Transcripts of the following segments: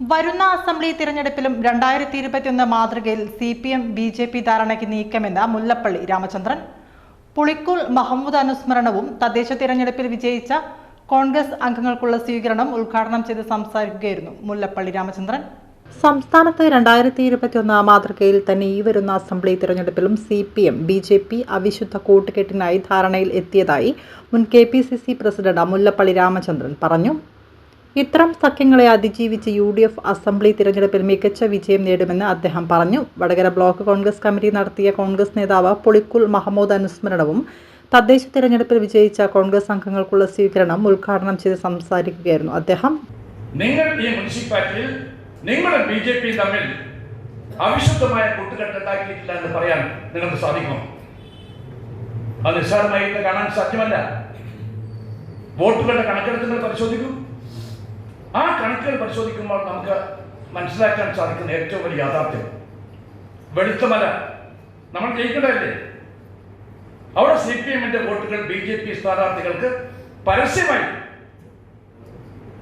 വരുന്ന അസംബ്ലി തിരഞ്ഞെടുപ്പിലും 2021 മാതൃകയിൽ CPM BJP ധാരണയ്ക്ക് നീക്കമെന്ന് Mullappally Ramachandran. Pulikkool Mahmood അനുസ്മരണവും തദ്ദേശ തിരഞ്ഞെടുപ്പിൽ വിജയിച്ച കോൺഗ്രസ് അംഗങ്ങൾക്കുള്ള സ്വീകരണം ഉദ്ഘാടനം ചെയ്ത് സംസാരിക്കുകയായിരുന്നു മുല്ലപ്പള്ളി രാമചന്ദ്രൻ. സംസ്ഥാനത്ത് 2021 മാതൃകയിൽ തന്നെ ഈ വരുന്ന അസംബ്ലി തിരഞ്ഞെടുപ്പിലും CPM BJP അവിശുദ്ധ കൂട്ടുകെട്ടിനായി ധാരണയിൽ എത്തിയതായി മുൻ KPCC പ്രസിഡന്റ് മുല്ലപ്പള്ളി രാമചന്ദ്രൻ പറഞ്ഞു. ഇത്തരം സഖ്യങ്ങളെ അതിജീവിച്ച് UDF അസംബ്ലി തിരഞ്ഞെടുപ്പിൽ മികച്ച വിജയം നേടുമെന്ന് അദ്ദേഹം പറഞ്ഞു. വടകര ബ്ലോക്ക് കോൺഗ്രസ് കമ്മിറ്റി നടത്തിയ കോൺഗ്രസ് നേതാവ് പുളിക്കൂൽ മഹമ്മൂദ് അനുസ്മരണവും തദ്ദേശ തിരഞ്ഞെടുപ്പിൽ വിജയിച്ച കോൺഗ്രസ് അംഗങ്ങൾക്കുള്ള സ്വീകരണം ഉദ്ഘാടനം ചെയ്ത് സംസാരിക്കുകയായിരുന്നു അദ്ദേഹം. നിങ്ങളുടെ BJP തമ്മിൽ അവിശുദ്ധമായ കൂട്ടുകെട്ടുണ്ടാക്കിയിട്ടില്ല എന്ന് പറയാൻ നിങ്ങൾക്ക് സാധിക്കുമോ? അത് നിസ്സാരമായി കാണാൻ സാധ്യമല്ല. വോട്ടുകളുടെ കണക്കെടുത്തുകൾ പരിശോധിക്കും. ആ കണക്കുകൾ പരിശോധിക്കുമ്പോൾ നമുക്ക് മനസ്സിലാക്കാൻ സാധിക്കുന്ന ഏറ്റവും വലിയ യാഥാർത്ഥ്യം, വെളുത്തമല നമ്മൾ ജയിക്കേണ്ടതല്ലേ? അവിടെ CPM-ന്റെ വോട്ടുകൾ BJP സ്ഥാനാർത്ഥികൾക്ക് പരസ്യമായി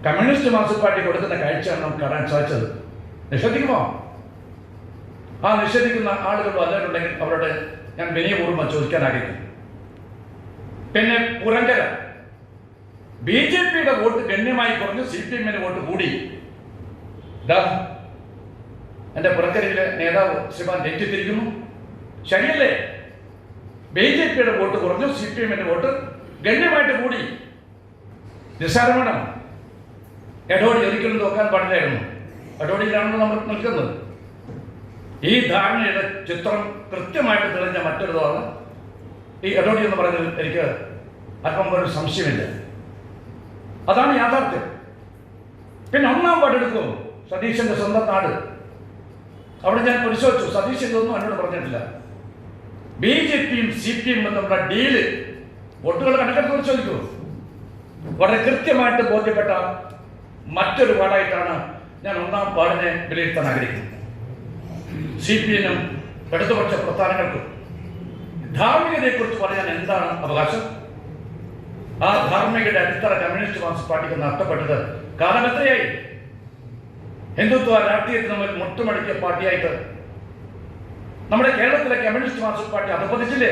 കമ്മ്യൂണിസ്റ്റ് മാർക്സിസ്റ്റ് പാർട്ടി കൊടുക്കുന്ന കാഴ്ചയാണ് നമുക്ക് കാണാൻ സാധിച്ചത്. നിഷേധിക്കുമോ? ആ നിഷേധിക്കുന്ന ആളുകൾ വന്നിട്ടുണ്ടെങ്കിൽ അവരോട് ഞാൻ വിനയപൂർവ്വം ചോദിക്കാൻ ആഗ്രഹിക്കുന്നു. പിന്നെ പുറങ്കര BJP-യുടെ വോട്ട് ഗണ്യമായി കുറഞ്ഞു, CPM-ന്റെ വോട്ട് കൂടി. എന്റെ പുറക്കരയിലെ നേതാവ് ശ്രീമാൻ രഞ്ജിത്തിരിക്കുന്നു. ശരിയല്ലേ? BJP-യുടെ വോട്ട് കുറഞ്ഞു, CPM-ന്റെ വോട്ട് ഗണ്യമായിട്ട് കൂടി. നിസ്സാരമാണ്. എടോടി ഒരിക്കലും നോക്കാൻ പാടില്ലായിരുന്നു. എടോടിയിലാണല്ലോ നമ്മൾ നിൽക്കുന്നത്. ഈ ധാരണയുടെ ചിത്രം കൃത്യമായിട്ട് തെളിഞ്ഞ മറ്റൊരിതാണ് ഈ എടോടി എന്ന് പറയുന്നതിൽ എനിക്ക് അല്പം പോലും സംശയമില്ല. അതാണ് യാഥാർത്ഥ്യം. പിന്നെ 1-ാം വാർഡ് എടുക്കും, സതീശന്റെ സ്വന്തം നാട്. അവിടെ ഞാൻ പരിശോധിച്ചു, സതീശന്റെ ഒന്നും എന്നോട് പറഞ്ഞിട്ടില്ല. BJP-യും CPM-ഉം തമ്മിലുള്ള ഡീല് വോട്ടുകൾ കണക്കെടുത്ത് പരിശോധിക്കൂ. വളരെ കൃത്യമായിട്ട് ബോധ്യപ്പെട്ട മറ്റൊരു വാർഡായിട്ടാണ് ഞാൻ 1-ാം വാർഡിനെ വിലയിരുത്താൻ ആഗ്രഹിക്കുന്നത്. CPM-നും ഇടതുപക്ഷ പ്രസ്ഥാനങ്ങൾക്കും ധാർമ്മികതയെക്കുറിച്ച് പറയാൻ എന്താണ് അവകാശം? ആ ധാർമ്മികയുടെ അടിത്തറ കമ്മ്യൂണിസ്റ്റ് മാർക്സിസ്റ്റ് പാർട്ടിക്ക് നഷ്ടപ്പെട്ടത് കാലം എത്രയായി? ഹിന്ദുത്വ രാഷ്ട്രീയത്തിന് നമ്മൾ മുട്ടുമടക്കിയ പാർട്ടിയായിട്ട് നമ്മുടെ കേരളത്തിലെ കമ്മ്യൂണിസ്റ്റ് മാർക്സിസ്റ്റ് പാർട്ടി അധപ്പതിച്ചില്ലേ?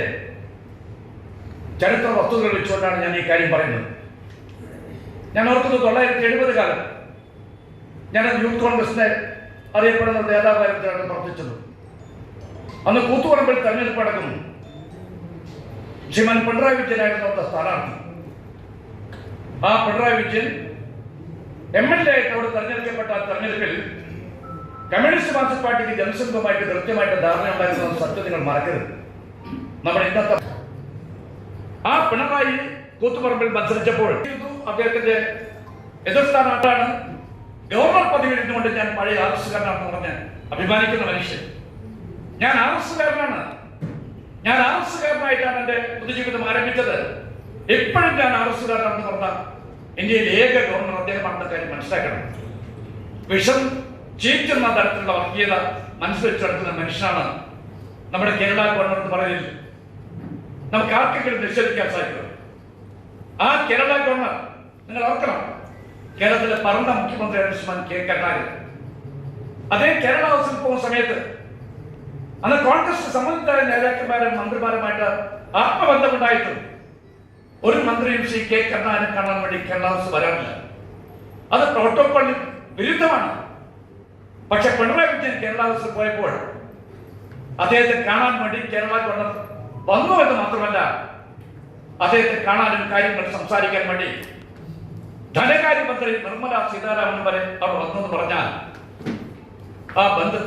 ചരിത്ര വസ്തുതകൾ വെച്ചുകൊണ്ടാണ് ഞാൻ ഈ കാര്യം പറയുന്നത്. ഞാൻ ഓർക്കുന്നത് 1970 കാലം ഞാൻ യൂത്ത് കോൺഗ്രസിനെ അറിയപ്പെടുന്ന നേതാവായിട്ടാണ് പ്രവർത്തിച്ചത്. അന്ന് കൂത്തുപറമ്പിൽ തെരഞ്ഞെടുപ്പ് നടക്കുന്നു. ശ്രീമാൻ പിണറായി വിജയനായിരുന്നു അവിടുത്തെ സ്ഥാനാർത്ഥി. ആ പിണറായി വിജയൻ MLA ആയിട്ട് അവിടെ തെരഞ്ഞെടുക്കപ്പെട്ട തെരഞ്ഞെടുപ്പിൽ കമ്മ്യൂണിസ്റ്റ് മാർക്സിസ്റ്റ് പാർട്ടിക്ക് ജനസംഘവുമായിട്ട് കൃത്യമായിട്ട് ധാരണ ഉണ്ടാക്കുന്ന സത്യം നിങ്ങൾ മറക്കരുത്. നമ്മുടെ ഇന്നത്തെ ആ പിണറായി കൂത്തുപറമ്പിൽ മത്സരിച്ചപ്പോൾ അദ്ദേഹത്തിന്റെ എതിർ സ്ഥാനാർത്ഥിയാണ് ഗവർണർ പദവിയിൽ ഇരുന്നുകൊണ്ട് ഞാൻ പഴയ RS-കാരനാണെന്ന് പറഞ്ഞ് അഭിമാനിക്കുന്ന മനുഷ്യൻ. ഞാൻ RS-കാരനാണ്. ഞാൻ RS-കാരനായിട്ടാണ് എന്റെ പൊതുജീവിതം ആരംഭിച്ചത്. എപ്പോഴും ഞാൻ RS-കാരനാണെന്ന് പറഞ്ഞ ഇന്ത്യയിലെ ഏക ഗവർണർ അദ്ദേഹമാണെന്ന കാര്യം മനസ്സിലാക്കണം. വിഷം ചീറ്റുന്ന തരത്തിലുള്ള വർഗീയത മനസ്സിൽ നടത്തുന്ന മനുഷ്യനാണ് നമ്മുടെ കേരള ഗവർണർ എന്ന് പറയുന്നത്. നമുക്ക് ആർക്കെങ്കിലും നിഷേധിക്കാൻ സാധിക്കും? ആ കേരള ഗവർണർ നിങ്ങൾ ഓർക്കണം, കേരളത്തിലെ പറന്ന മുഖ്യമന്ത്രിയാണ് ശ്രീമാൻ K. കരുണാകരൻ. അതേ കേരള ഹൗസിൽ പോകുന്ന സമയത്ത് അന്ന് കോൺഗ്രസ് സംബന്ധിച്ചായ നേതാക്കന്മാരും മന്ത്രിമാരുമായിട്ട് ആത്മബന്ധമുണ്ടായിട്ടും ഒരു മന്ത്രിയും ശ്രീ K. കരുണാകരനെ കാണാൻ വേണ്ടി കേരള ഹൗസ് വരാറില്ല. അത് പ്രോട്ടോകോളിന് വിരുദ്ധമാണ്. പക്ഷെ പിണറായി വിജയൻ കേരള ഹൗസിൽ പോയപ്പോൾ അദ്ദേഹത്തെ കാണാൻ വേണ്ടി കേരള ഗവർണർ വന്നു എന്ന് മാത്രമല്ല, അദ്ദേഹത്തെ കാണാനും കാര്യങ്ങൾ സംസാരിക്കാൻ വേണ്ടി ധനകാര്യമന്ത്രി നിർമ്മല സീതാരാമൻ വരെ അവിടെ വന്നു എന്ന് പറഞ്ഞാൽ ആ ബന്ധത്തിൽ